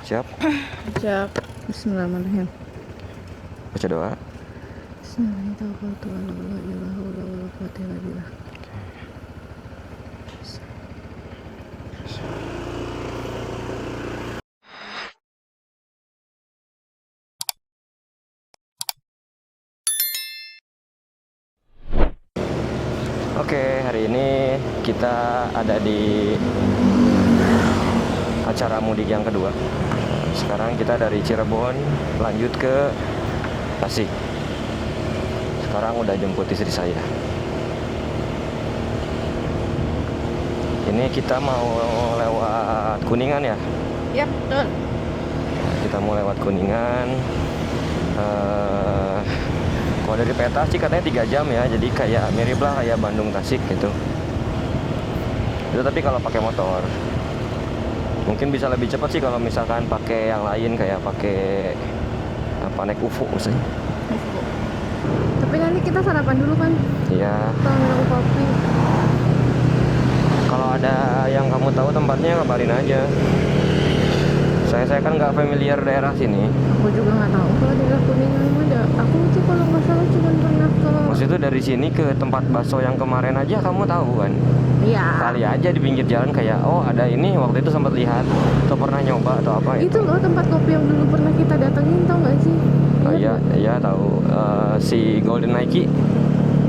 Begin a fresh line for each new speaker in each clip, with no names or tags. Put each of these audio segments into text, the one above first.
Siap?
Siap. Bismillahirrahmanirrahim.
Baca doa.
Bismillahirrahmanirrahim.
Oke, hari ini kita ada di acara mudik yang kedua. Sekarang kita dari Cirebon lanjut ke Tasik. Sekarang udah jemput istri saya. Ini kita mau lewat Kuningan ya?
Ya, betul.
Kita mau lewat Kuningan. Kalau dari peta sih katanya 3 jam ya, jadi kayak mirip lah kayak Bandung Tasik gitu. Itu tapi kalau pakai motor. Mungkin bisa lebih cepat sih kalau misalkan pakai yang lain kayak pakai naik UFO misalnya.
Tapi nanti kita sarapan dulu kan?
Iya.
Kita minum kopi.
Kalau ada yang kamu tahu tempatnya kabarin aja. Saya kan nggak familiar daerah sini.
Aku juga nggak tahu kalau daerah Kuningan ada. Aku tuh kalau nggak salah cuma pernah ke.
Maksud itu dari sini ke tempat bakso yang kemarin aja kamu tahu kan?
Iya.
Kali aja di pinggir jalan kayak oh ada ini waktu itu sempat lihat atau pernah nyoba atau apa
Itu loh tempat kopi yang dulu pernah kita datengin, tau nggak sih?
Oh iya tahu. Si Golden Nike.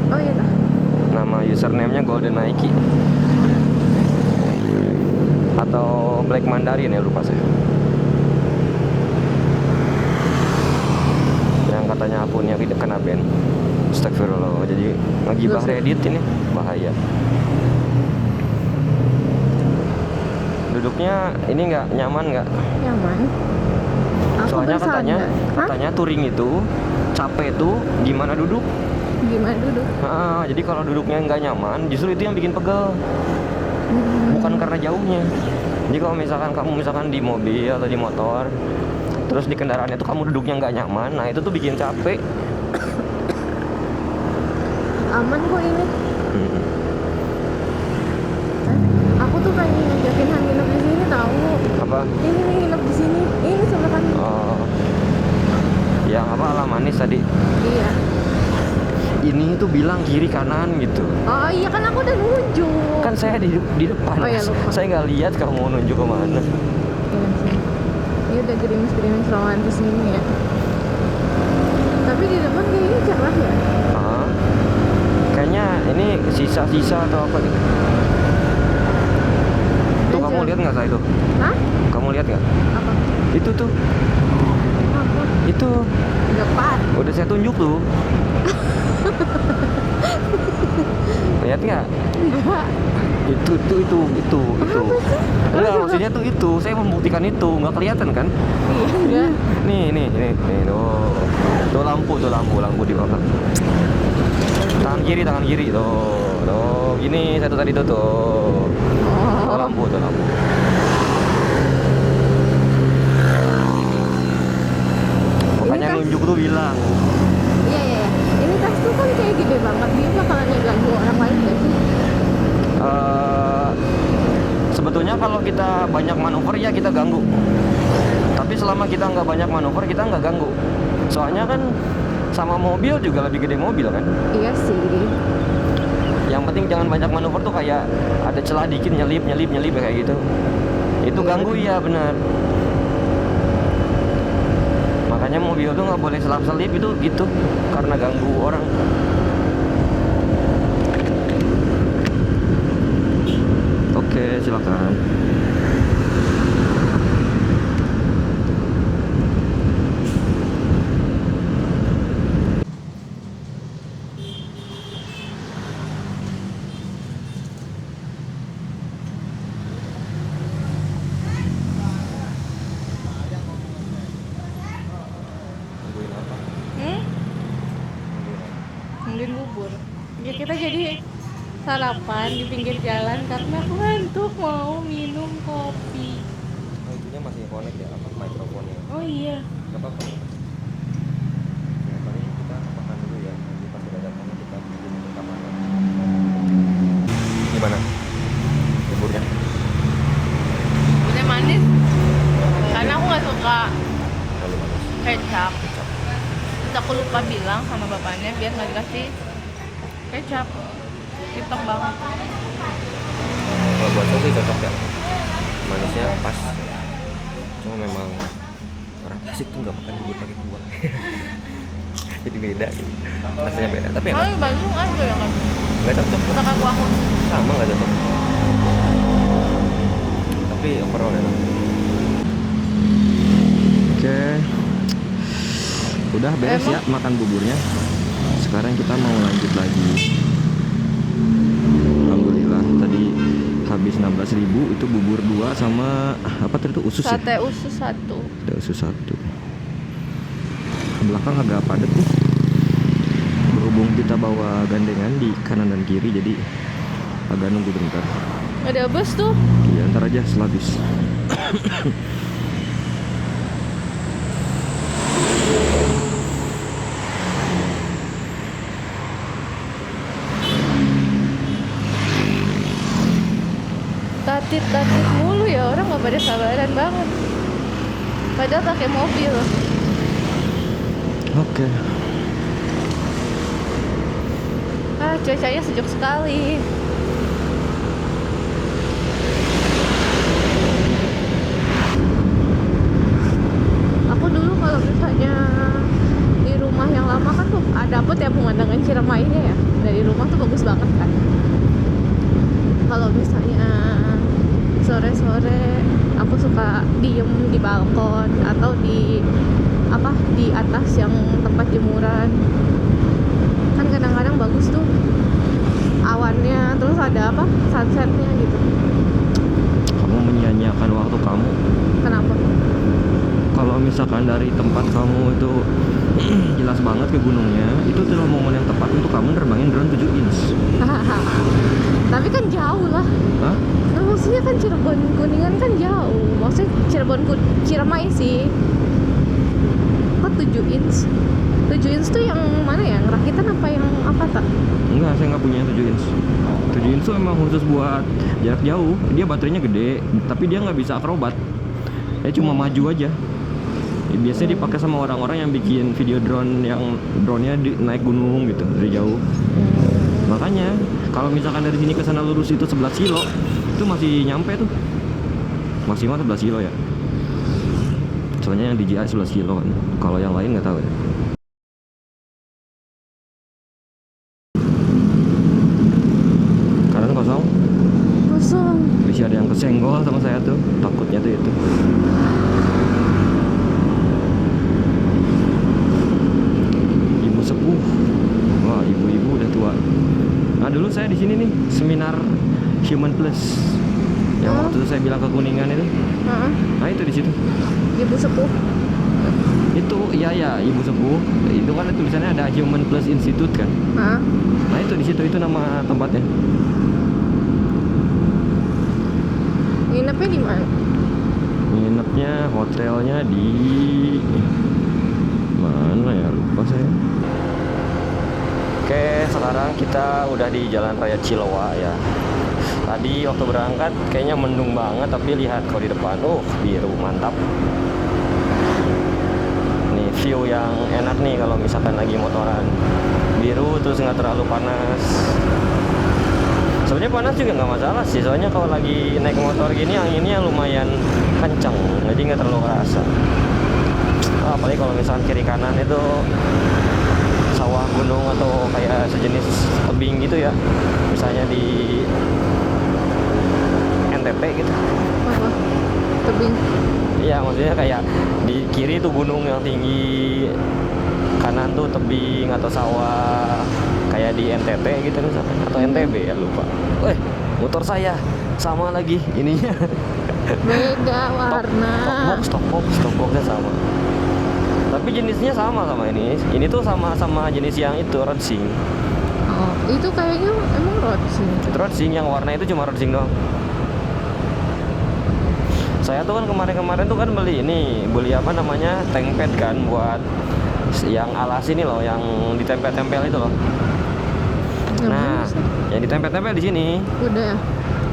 Oh iya dah.
Nama username-nya Golden Nike atau Black Mandarin ya, lupa saya. Yang katanya akunnya kena ban. Astagfirullah, jadi ngegibah Reddit ini bahaya. Duduknya ini nggak nyaman nggak?
Nyaman. Aku
Soalnya
bersandar.
katanya touring itu capek tuh gimana duduk.
Gimana duduk?
Jadi kalau duduknya nggak nyaman, justru itu yang bikin pegel. Bukan karena jauhnya. Jadi kalau misalkan di mobil atau di motor, terus di kendaraan itu kamu duduknya nggak nyaman, nah itu tuh bikin capek.
Aman kok ini. Aku tuh pengen ngajakin Han nginep di sini tahu.
Apa?
Ini nih nginep di sini. Ini sebelah kan.
Oh, yang apa ala manis tadi?
Iya.
Ini tuh bilang kiri kanan gitu.
Oh iya kan aku udah nunjuk.
Kan saya di depan.
Oh, iya, lupa.
Saya nggak lihat kamu mau nunjuk kemana.
Iya sih. Ini udah gerimis-gerimis romantis gini ya. Tapi di depan kayaknya cerah ya.
Kayaknya ini sisa-sisa atau apa gitu. Tuh kamu lihat nggak saya itu?
Hah?
Kamu lihat nggak?
Apa?
Itu tuh.
Apa?
Itu.
Depan.
Udah saya tunjuk tuh. Lihat nggak?
Enggak.
Itu.
Apa sih?
Enggak, maksudnya tuh itu. Saya membuktikan itu, nggak kelihatan kan?
Iya.
Nih, tuh lampu di belakang. Tangan kiri tuh, gini satu tadi tuh. Oh, lampu. Makanya
Ini
nunjuk tuh bilang.
Iya. Ini tas tuh kan kayak gede banget. Dia bakalan ganggu orang lain gak sih?
Sebetulnya kalau kita banyak manuver ya kita ganggu. Tapi selama kita nggak banyak manuver kita nggak ganggu. Soalnya kan sama mobil juga lebih gede mobil kan.
Iya sih.
Yang penting jangan banyak manuver tuh kayak ada celah dikit nyelip kayak gitu. Itu
Iya,
ganggu ya benar. Makanya mobil tuh nggak boleh selap-selip itu gitu karena ganggu orang. Oke, silakan.
Nungguin bubur. Ya kita jadi sarapan di pinggir jalan karena aku ngantuk mau minum kopi.
Oh, itunya masih connect ya apa mikrofonnya?
Oh iya.
Gak apa-apa. Ya, paling kita makan dulu ya. Nanti pas udah datang kita bikin rekaman. Gimana? Buburnya?
Udah manis. Karena aku nggak suka kecap. Terus aku lupa bilang sama bapaknya biar nggak dikasih kecap. Hitam banget.
Kalau buat saya sih cocok ya, manisnya pas. Cuma memang orang Tasik tuh nggak makan bubur pakai kuah. Jadi beda gitu, rasanya beda. Tapi enak.
Kalau di Bandung ada ya kan?
Nggak cocok.
Kita kan aku
Sama nggak cocok. Tapi overall enak. Oke, udah beres ya makan buburnya. Sekarang kita mau lanjut lagi. Alhamdulillah tadi habis 16.000 itu bubur 2 sama apa tadi itu usus ya?
sate usus 1.
Ada usus 1. Belakang agak padat nih. Berhubung kita bawa gandengan di kanan dan kiri jadi agak nunggu bentar.
Ada bus tuh.
Iya, ntar aja setelah habis.
Tatit mulu ya, orang nggak pada sabaran banget. Padahal pakai mobil.
Oke.
Cuacanya sejuk sekali. Aku dulu kalau misalnya di rumah yang lama kan tuh dapet ya pemandangan Ciremainya ya. Dari rumah tuh bagus banget kan. Kalau misalnya sore-sore aku suka diem di balkon atau di atas yang tempat jemuran. Kan kadang-kadang bagus tuh awannya, terus ada sunsetnya gitu.
Kamu menyia-nyiakan waktu kamu.
Kenapa?
Kalau misalkan dari tempat kamu itu jelas banget ke gunungnya, itu adalah momen yang tepat untuk kamu nerbangin drone 7 inch.
Tapi kan jauh lah.
Hah?
Nah, maksudnya kan Cirebon Kuningan kan jauh. Maksudnya Ciremai sih. Kok 7 inch? 7 inch tuh yang mana ya? Rakitan apa yang apa tak?
Enggak, saya nggak punya yang 7 inch. 7 inch tuh emang khusus buat jarak jauh. Dia baterainya gede, tapi dia nggak bisa akrobat. Dia cuma maju aja. Biasanya dipakai sama orang-orang yang bikin video drone yang drone-nya naik gunung gitu dari jauh. Makanya kalau misalkan dari sini ke sana lurus itu 11 kilo, itu masih nyampe tuh. Maksimal 11 kilo ya. Soalnya yang DJI 11 kilo kan. Kalau yang lain nggak tahu ya. Kanan kosong.
Kosong.
Bisa ada yang kesenggol sama saya tuh. Takutnya tuh itu. Ibu sepuh. Wah, ibu-ibu udah tua. Nah, dulu saya di sini nih seminar Human Plus. Yang waktu itu saya bilang ke Kuningan itu. Nah, itu di situ.
Ibu sepuh.
Itu iya ibu sepuh. Itu kan tulisannya ada Human Plus Institute kan. Nah, itu di situ itu nama tempatnya.
Nginepnya di mana?
Nginepnya hotelnya di mana ya, lupa saya. Oke, sekarang kita udah di Jalan Raya Cilowa ya. Tadi waktu berangkat kayaknya mendung banget, tapi lihat kalau di depan, biru mantap. Nih view yang enak nih kalau misalkan lagi motoran. Biru terus nggak terlalu panas. Sebenarnya panas juga nggak masalah sih, soalnya kalau lagi naik motor gini anginnya lumayan kencang, jadi nggak terlalu kerasa. Apalagi kalau misalkan kiri kanan itu sawah gunung atau kayak sejenis tebing gitu ya, misalnya di NTT gitu.
Apa? Tebing.
Iya, maksudnya kayak di kiri tuh gunung yang tinggi, kanan tuh tebing atau sawah kayak di NTT gitu misalnya, atau NTB ya lupa. Motor saya sama lagi ininya.
Beda warna.
Stop boxnya sama. Tapi jenisnya sama ini. Ini tuh sama jenis yang itu Rodsing.
Oh, itu kayaknya emang Rodsing.
Itu Rodsing yang warna itu cuma Rodsing doang. Saya tuh kan kemarin tuh kan beli apa namanya tank pad kan buat yang alas ini loh, yang ditempel-tempel itu loh. Nah, yang ditempel-tempel di sini.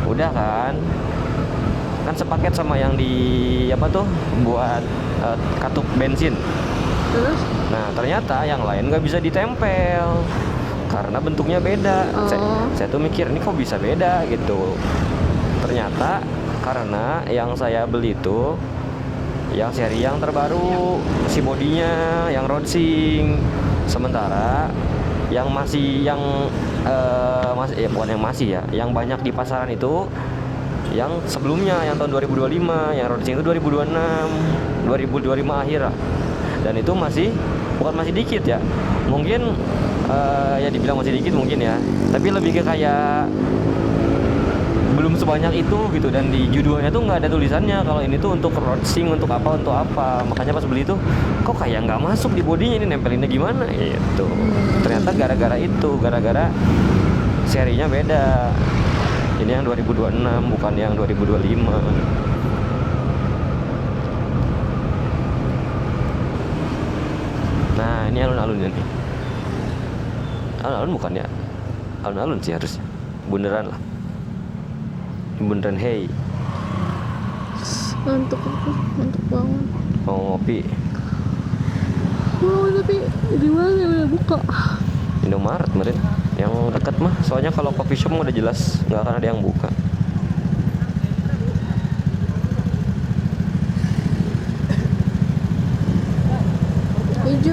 Udah kan? Kan sepaket sama yang di apa tuh buat katup bensin.
Terus?
Nah ternyata yang lain nggak bisa ditempel karena bentuknya beda. Saya tuh mikir ini kok bisa beda gitu. Ternyata karena yang saya beli itu yang seri yang terbaru, si bodinya yang Rodsing. Sementara yang masih masih bukan yang masih ya, yang banyak di pasaran itu yang sebelumnya, yang tahun 2025, yang Rodsing itu 2026, 2025 akhir lah. Dan itu bukan masih dikit ya, mungkin ya dibilang masih dikit mungkin ya, tapi lebih ke kayak belum sebanyak itu gitu. Dan di judulnya tuh nggak ada tulisannya kalau ini tuh untuk Rodsing, untuk apa. Makanya pas beli tuh kok kayak nggak masuk di bodinya, ini nempelinnya gimana gitu. Ternyata gara-gara serinya beda. Ini yang 2026 bukan yang 2025. Nah ini alun-alunnya nih. Alun-alun bukan ya? Alun-alun sih harusnya. Bundaran lah. Bundaran Hey.
Ngantuk banget.
Mau ngopi?
Wow, tapi di mana yang udah buka?
Indomaret kemarin. Yang dekat mah. Soalnya kalau coffee shop udah jelas nggak akan ada yang buka.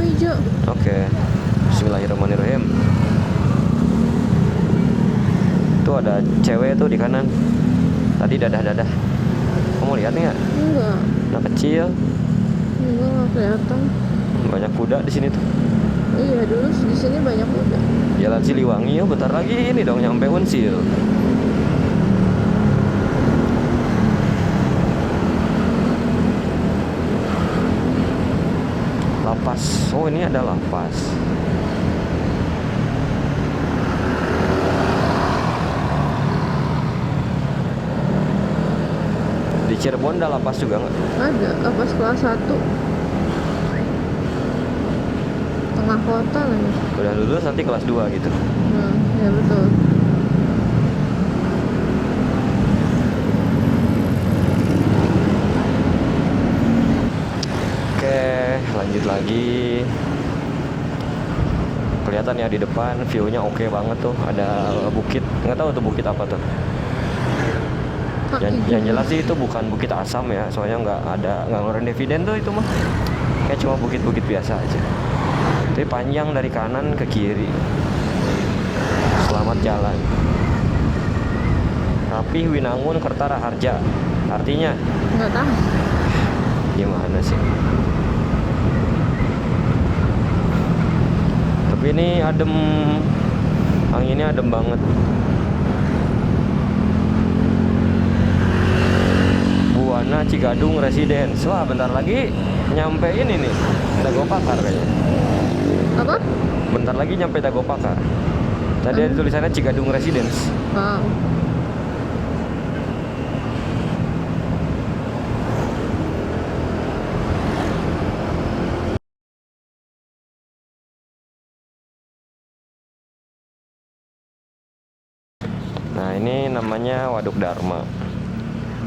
Hijau.
Oke. Bismillahirrahmanirrahim. Tuh ada cewek tuh di kanan. Tadi dadah. Kamu lihat nggak?
Enggak.
Anak kecil.
Enggak, nggak kelihatan.
Banyak kuda di sini tuh.
Iya, dulu di sini banyak kuda.
Jalan Siliwangi ya, bentar lagi ini dong nyampe Unsil. Lapas. Oh, ini ada lapas. Di Cirebon ada lapas juga nggak?
Ada, lapas kelas 1. Tengah kota lagi.
Udah lulus nanti kelas 2 gitu.
Nah, ya betul.
Oke, lanjut lagi. Kelihatan ya di depan view-nya oke banget tuh. Ada bukit, nggak tahu tuh bukit apa tuh. Yang jelas sih itu bukan bukit asam ya, soalnya nggak ngeluarin dividen tuh, itu mah kayak cuma bukit-bukit biasa aja. Tapi panjang dari kanan ke kiri. Selamat jalan. Rapih Winangun Kertara Harja. Artinya
Nggak tahu.
gimana sih? Tapi ini adem, anginnya adem banget. Buana Cigadung Residence. Wah, bentar lagi nyampe ini nih, Dago Pakar kayaknya.
Apa?
Bentar lagi nyampe Dago Pakar. Tadi ada tulisannya Cigadung Residence.
Wow.
Nah, ini namanya Waduk Dharma.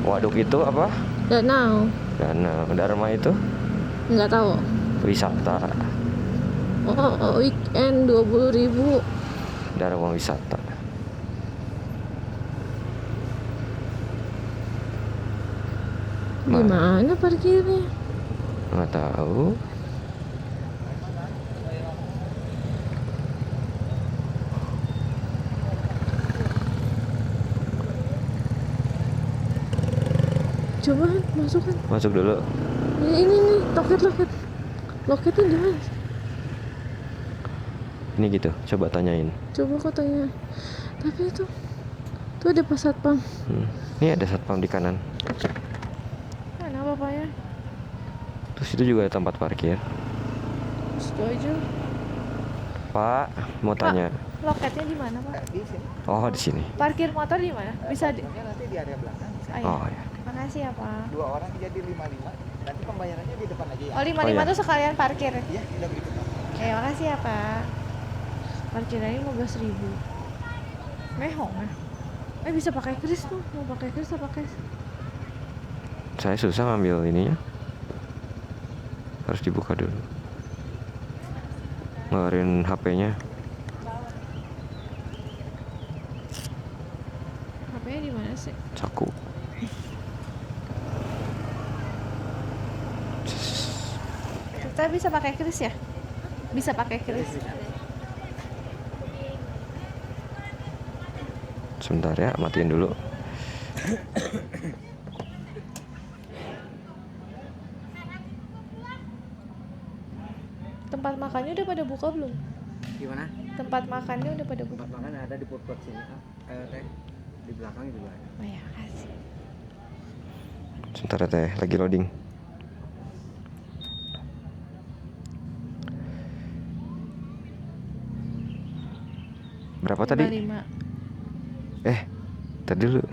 Waduk itu apa?
Danau.
Danau. Dharma itu
Nggak tahu.
wisata.
Oh, weekend 20.000.
Dharma wisata.
Gimana parkirnya?
Nggak tahu.
Coba masukkan.
Masuk dulu.
Ini nih, loket. Loketnya di mana?
Ini gitu. Coba tanyain.
Coba kau tanya. Tapi itu tuh ada pas satpam.
Ini ada satpam di kanan.
Mana bapaknya?
Terus itu juga ada tempat parkir.
Situ aja.
Pak, mau tanya.
Loketnya di mana, Pak?
Di sini.
Oh, di sini.
Parkir motor di mana? Bisa di.
Parkirnya nanti di area belakang.
Oh ya.
Makasih ya, Pak.
2 orang jadi 55. Nanti pembayarannya di depan aja ya.
Oh, 55
Oh, iya.
tuh sekalian parkir.
Iya, udah begitu.
Makasih ya, Pak. Parkirannya 15.000. Mehong ya. Bisa pakai kris tuh. Mau pakai kris atau pakai?
Saya susah ngambil ininya. Harus dibuka dulu. ngeluarin HP-nya.
HP-nya di mana sih?
Saku.
Kita bisa pakai kris ya? Bisa pakai kris.
Sebentar ya, matiin dulu.
Tempat makannya udah pada buka belum?
Gimana?
Tempat makannya udah pada buka.
Tempat makan ada di food court sini. Teh di belakang juga ada.
Oh ya, kasih.
Sebentar ya teh, lagi loading. Berapa tadi?
55.
Tadi dulu.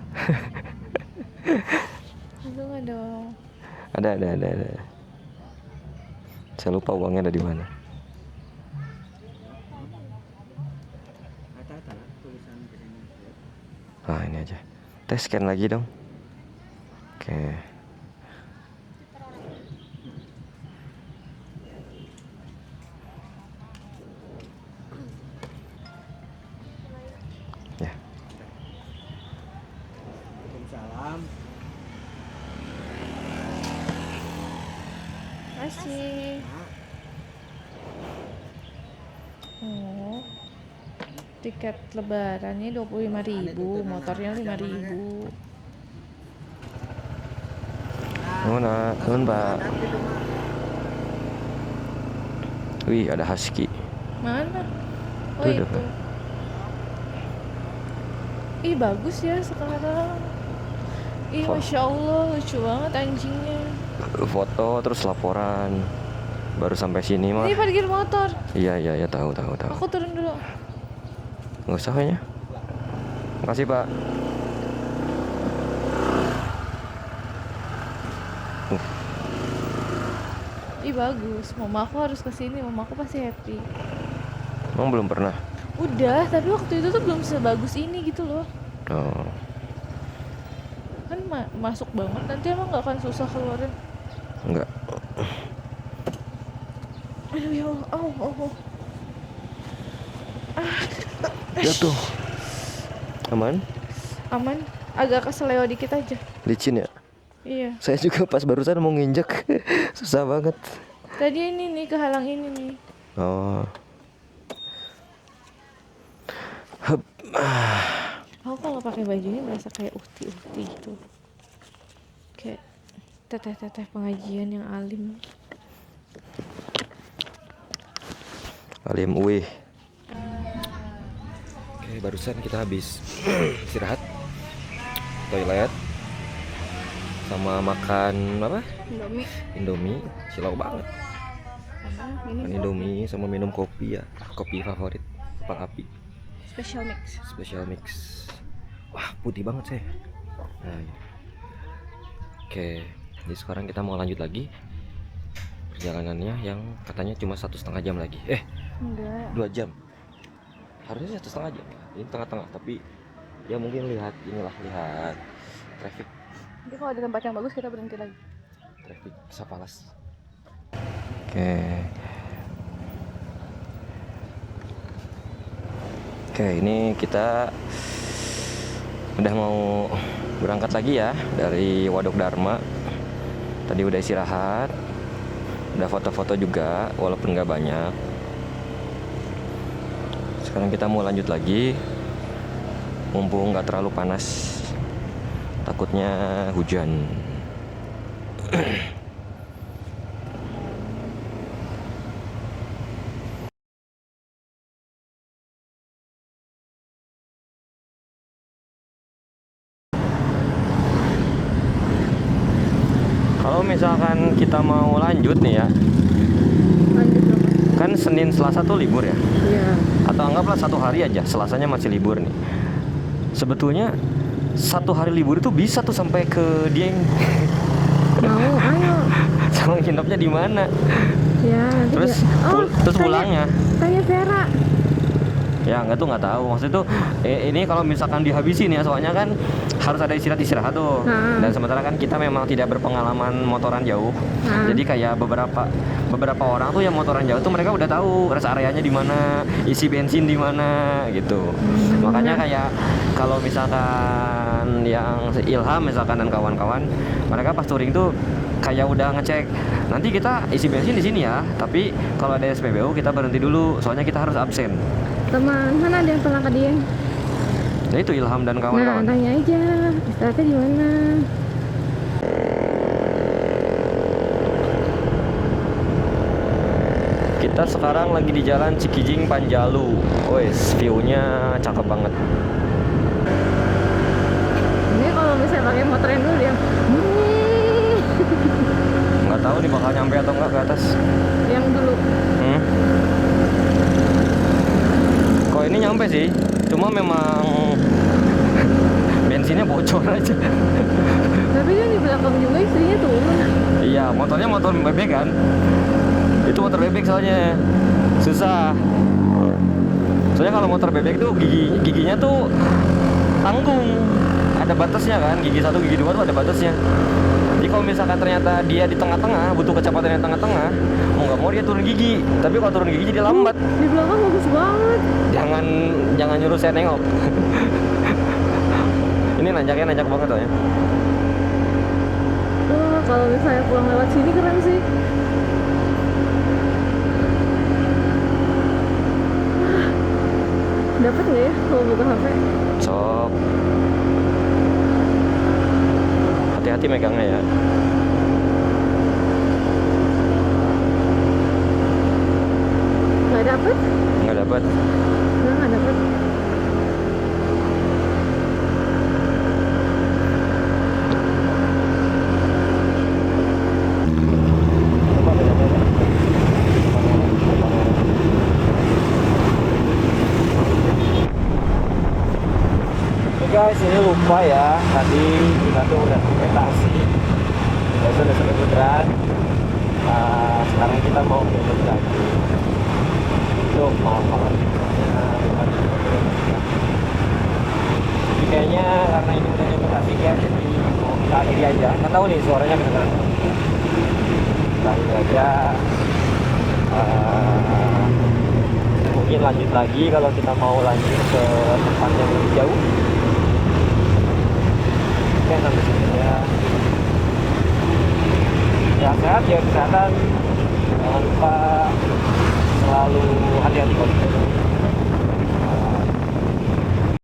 Enggak dong.
Ada. Saya lupa uangnya ada di mana.
Ada tulisan di sini.
Ah, ini aja. Teh scan lagi dong. Oke. Ya.
Waalaikumsalam.
Kasih. Oh. Tiket lebarannya 25.000, motornya 5.000.
Nuhun, Pak. Wih, ada husky.
Mana? Oh,
Tuh,
itu.
Pak.
Ih, bagus ya sekarang. Ih,
Wah.
Masya Allah, lucu banget anjingnya.
Foto terus laporan. Baru sampai sini mah.
Ini parkir motor.
Iya, tahu.
Aku turun dulu.
Nggak usah kayaknya. Makasih, Pak.
Ih, bagus. Mama aku harus kesini. Mama aku pasti happy.
Emang belum pernah?
Udah, tapi waktu itu tuh belum sebagus ini gitu loh.
Oh,
Kan masuk banget. Nanti emang nggak akan susah keluarnya.
enggak.
Aduh ya Allah. Oh.
Jatuh. Aman?
Aman. Agak keseleo dikit aja.
Licin ya?
Iya.
Saya juga pas barusan mau nginjek. Susah banget.
Tadi ini nih, kehalang ini nih.
Oh. Hup.
Aku kalau pakai baju ini berasa kayak uhti gitu. Kayak teteh-teteh pengajian yang alim.
Alim Uwih. Oke, barusan kita habis istirahat, toilet, sama makan apa? Indomie, silau banget. Makan Indomie sama minum kopi ya, kopi favorit, Pak Api. Special mix. Wah, putih banget sih. Nah, ini. Oke, jadi sekarang kita mau lanjut lagi perjalanannya yang katanya cuma 1,5 jam lagi.
Enggak.
2 jam. Harusnya 1,5 jam. Ini tengah-tengah, tapi ya mungkin lihat traffic
Jadi kalau ada tempat yang bagus kita berhenti lagi.
Sapalas. Oke, ini kita udah mau berangkat lagi ya dari Waduk Dharma. Tadi udah istirahat, udah foto-foto juga walaupun nggak banyak. Sekarang kita mau lanjut lagi, mumpung nggak terlalu panas, takutnya hujan. Kalau misalkan kita mau lanjut nih ya,
Lanjut dong.
kan Senin Selasa tuh libur ya,
Iya.
atau anggaplah 1 hari aja, Selasanya masih libur nih. Sebetulnya 1 hari libur itu bisa tuh sampai ke Dieng.
Mau, ayo.
Sama nginepnya di mana?
Ya, nanti
Terus terus pulangnya?
Tanya Vera.
Ya nggak tahu. Maksudnya tuh ini kalau misalkan dihabisin ya, soalnya kan harus ada istirahat tuh.
Nah.
Dan sementara kan kita memang tidak berpengalaman motoran jauh.
Nah.
Jadi kayak beberapa orang tuh yang motoran jauh tuh mereka udah tahu rest areanya di mana, isi bensin di mana gitu. Makanya kayak kalau misalkan yang Ilham misalkan dan kawan-kawan, mereka pas touring tuh kayak udah ngecek nanti kita isi bensin di sini ya, tapi kalau ada SPBU kita berhenti dulu soalnya kita harus absen.
Teman, mana ada yang pernah ke dia?
Nah itu Ilham dan
Nah,
kawan-kawan.
tanya aja, istirahatnya di mana?
Kita sekarang lagi di jalan Cikijing Panjalu. Wes, view-nya cakep banget.
Ini kalau misalnya pakai motor yang dulu dia,
Nggak tahu nih bakal nyampe atau nggak ke atas.
yang dulu.
Kok ini nyampe sih, cuma memang bensinnya bocor aja.
Tapi kan di belakang juga istrinya turun.
Iya, motornya motor bebek kan. Itu motor bebek soalnya susah. Soalnya kalau motor bebek tuh giginya tuh tanggung, ada batasnya kan, gigi 1 gigi 2 tuh ada batasnya. Jadi kalau misalkan ternyata dia di tengah-tengah, butuh kecepatan yang tengah-tengah, mau nggak mau dia turun gigi. Tapi kalau turun gigi jadi lambat.
Di belakang bagus banget.
Jangan nyuruh saya nengok. Ini nanjak banget soalnya.
Wah, kalau misalnya pulang lewat sini keren sih. Dapat nggak ya kalau buka HP?
Sok. Hati-hati megangnya ya.
Nggak dapat?
Nggak dapat.
Nggak dapat.
Guys, ini lupa ya, tadi kita tuh udah ekspektasi sudah sampai Bundaran. Sekarang kita mau ke Bundaran itu malam-malam. Jadi kayaknya karena ini udah nyampe Tasik ya, jadi mau kita akhiri aja. Nggak tahu nih suaranya kedengeran. Kita akhiri aja. Mungkin lanjut lagi kalau kita mau lanjut ke tempat yang lebih jauh. Sampai sini ya. Sehat-sehat, jaga kesehatan.